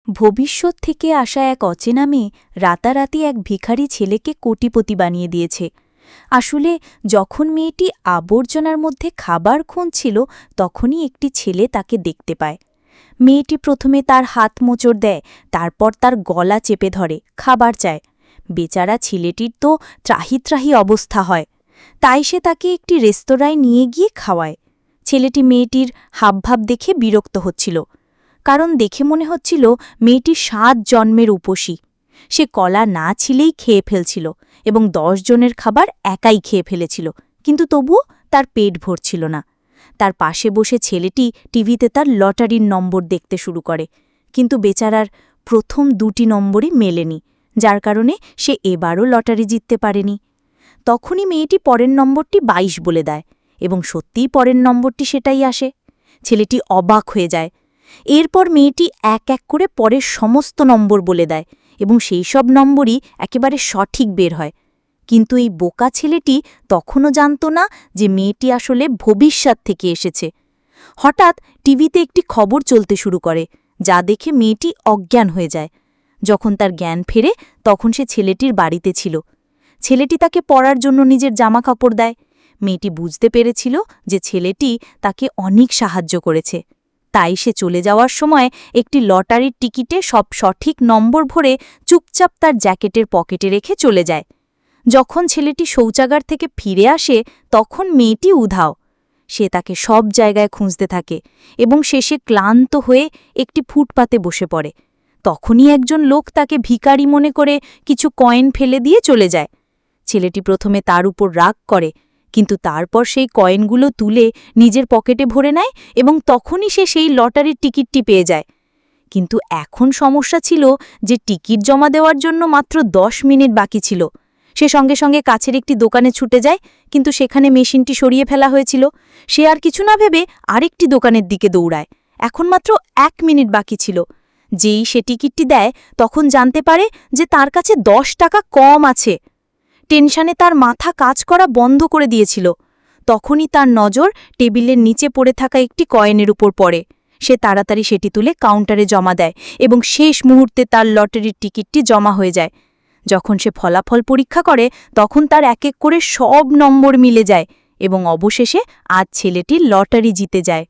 ভবিষ্যৎ থেকে আসা এক অচেনা মেয়ে রাতারাতি এক ভিখারি ছেলেকে কোটিপতি বানিয়ে দিয়েছে। আসলে যখন মেয়েটি আবর্জনার মধ্যে খাবার খুঁজছিল তখনই একটি ছেলে তাকে দেখতে পায়। মেয়েটি প্রথমে তার হাত মোচড় দেয়, তারপর তার গলা চেপে ধরে, খাবার চায়। বেচারা ছেলেটির তো ত্রাহি অবস্থা হয়, তাই সে তাকে একটি রেস্তোরাঁয় নিয়ে গিয়ে খাওয়ায়। ছেলেটি মেয়েটির হাবভাব দেখে বিরক্ত হচ্ছিল, কারণ দেখে মনে হচ্ছিল মেয়েটি ৭ জন্মের উপসী। সে কলা না ছিলেই খেয়ে ফেলছিল এবং ১০ জনের খাবার একাই খেয়ে ফেলেছিল, কিন্তু তবুও তার পেট ভরছিল না। তার পাশে বসে ছেলেটি টিভিতে তার লটারির নম্বর দেখতে শুরু করে, কিন্তু বেচারার প্রথম ২টি নম্বরই মেলেনি, যার কারণে সে এবারও লটারি জিততে পারেনি। তখনই মেয়েটি পরের নম্বরটি ২২ বলে দেয় এবং সত্যিই পরের নম্বরটি সেটাই আসে। ছেলেটি অবাক হয়ে যায়। এরপর মেয়েটি এক এক করে পরের সমস্ত নম্বর বলে দেয় এবং সেই সব নম্বরই একেবারে সঠিক বের হয়। কিন্তু এই বোকা ছেলেটি তখনও জানত না যে মেয়েটি আসলে ভবিষ্যৎ থেকে এসেছে। হঠাৎ টিভিতে একটি খবর চলতে শুরু করে, যা দেখে মেয়েটি অজ্ঞান হয়ে যায়। যখন তার জ্ঞান ফেরে তখন সে ছেলেটির বাড়িতে ছিল। ছেলেটি তাকে পরার জন্য নিজের জামা কাপড় দেয়। মেয়েটি বুঝতে পেরেছিল যে ছেলেটি তাকে অনেক সাহায্য করেছে, তাই সে চলে যাওয়ার সময় একটি লটারির টিকিটে সব সঠিক নম্বর ভরে চুপচাপ তার জ্যাকেটের পকেটে রেখে চলে যায়। যখন ছেলেটি শৌচাগার থেকে ফিরে আসে তখন মেয়েটি উধাও। সে তাকে সব জায়গায় খুঁজতে থাকে এবং শেষে ক্লান্ত হয়ে একটি ফুটপাতে বসে পড়ে। তখনই একজন লোক তাকে ভিখারি মনে করে কিছু কয়েন ফেলে দিয়ে চলে যায়। ছেলেটি প্রথমে তার উপর রাগ করে, কিন্তু তারপর সেই কয়েনগুলো তুলে নিজের পকেটে ভরে নেয় এবং তখনই সে সেই লটারির টিকিটটি পেয়ে যায়। কিন্তু এখন সমস্যা ছিল যে টিকিট জমা দেওয়ার জন্য মাত্র ১০ মিনিট বাকি ছিল। সে সঙ্গে সঙ্গে কাছের একটি দোকানে ছুটে যায়, কিন্তু সেখানে মেশিনটি সরিয়ে ফেলা হয়েছিল। সে আর কিছু না ভেবে আরেকটি দোকানের দিকে দৌড়ায়। এখন মাত্র ১ মিনিট বাকি ছিল। যেই সে টিকিটটি দেয় তখন জানতে পারে যে তার কাছে ১০ টাকা কম আছে। টেনশনে তার মাথা কাজ করা বন্ধ করে দিয়েছিল। তখনই তার নজর টেবিলের নিচে পড়ে থাকা একটি কয়েনের উপর পড়ে। সে তাড়াতাড়ি সেটি তুলে কাউন্টারে জমা দেয় এবং শেষ মুহূর্তে তার লটারির টিকিটটি জমা হয়ে যায়। যখন সে ফলাফল পরীক্ষা করে তখন তার এক এক করে সব নম্বর মিলে যায় এবং অবশেষে আজ ছেলেটি লটারি জিতে যায়।